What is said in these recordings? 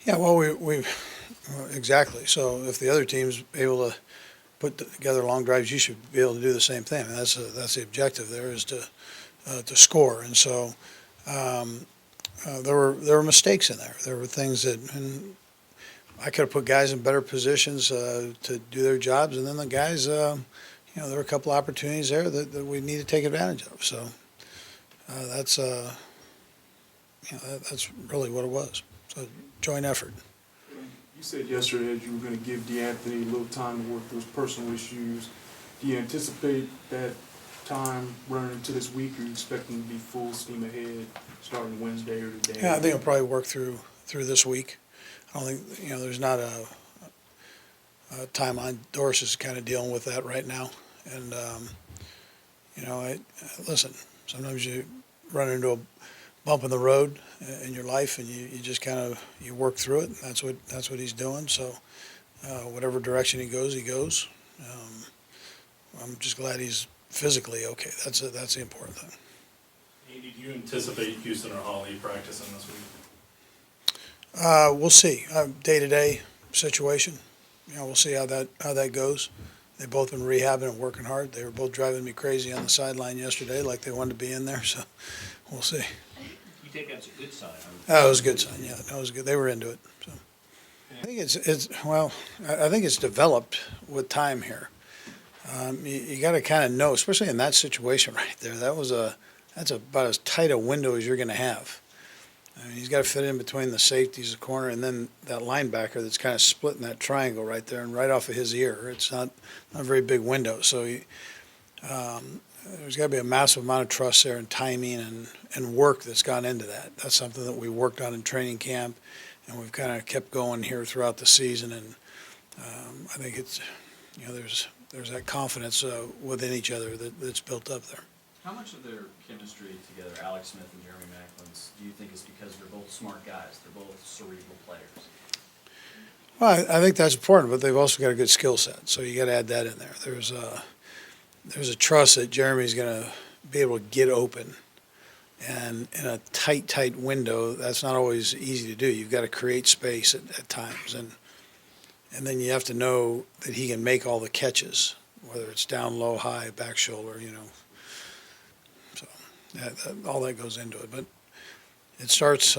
Yeah, well, exactly. So if the other team's able to put together long drives, you should be able to do the same thing. And that's the objective there, is to score. And so there were mistakes in there. There were things that, and I could have put guys in better positions to do their jobs, and then the guys, there were a couple opportunities there that we need to take advantage of. So that's that's really what it was. So joint effort. You said yesterday that you were going to give DeAnthony a little time to work those personal issues. Do you anticipate that time running into this week, or are you expecting to be full steam ahead starting Wednesday or today? Yeah, I think I'll probably work through this week. I don't think, there's not a timeline. Doris is kind of dealing with that right now. And, listen, sometimes you run into a bump in the road in your life, and you just kind of, you work through it. And that's what he's doing. So whatever direction he goes. I'm just glad he's physically okay. That's the important thing. Andy, do you anticipate Houston or Holly practicing this week? We'll see. Day-to-day situation. We'll see how that goes. They've both been rehabbing and working hard. They were both driving me crazy on the sideline yesterday, like they wanted to be in there. So we'll see. You think that's a good sign? That was a good sign. Yeah, that was good. They were into it. So I think I think it's developed with time here. You got to kind of know, especially in that situation right there. That's about as tight a window as you're going to have. I mean, he's got to fit in between the safeties, the corner, and then that linebacker that's kind of splitting that triangle right there and right off of his ear. It's not a very big window. So there's got to be a massive amount of trust there and timing and work that's gone into that. That's something that we worked on in training camp, and we've kind of kept going here throughout the season. And I think it's, there's that confidence within each other that's built up there. How much of their chemistry together, Alex Smith and Jeremy Maclin's, do you think is because they're both smart guys? They're both cerebral players. Well, I think that's important, but they've also got a good skill set, so you got to add that in there. There's a trust that Jeremy's going to be able to get open, and in a tight window, that's not always easy to do. You've got to create space at times, and then you have to know that he can make all the catches, whether it's down low, high, back shoulder, So all that goes into it, but it starts.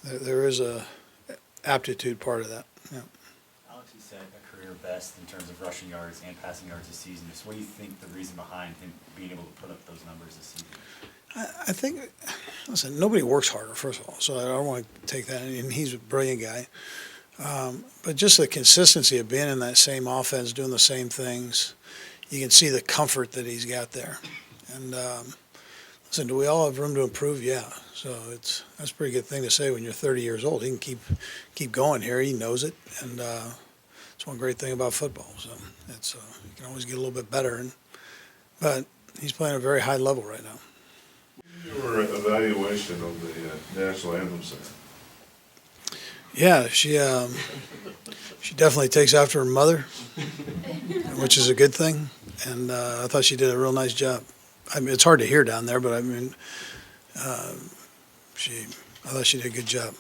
There is a aptitude part of that. Yeah. Alex, he set a career best in terms of rushing yards and passing yards this season. Just what do you think the reason behind him being able to put up those numbers this season? I think, listen, nobody works harder, first of all, so I don't want to take that. And he's a brilliant guy, but just the consistency of being in that same offense, doing the same things, you can see the comfort that he's got there, and. Listen, do we all have room to improve? Yeah. So that's a pretty good thing to say when you're 30 years old. He can keep going here. He knows it, and it's one great thing about football. So it's you can always get a little bit better, but he's playing at a very high level right now. Your evaluation of the National Anthem singer. Yeah, she definitely takes after her mother, which is a good thing, and I thought she did a real nice job. I mean, it's hard to hear down there, but I mean, I thought she did a good job.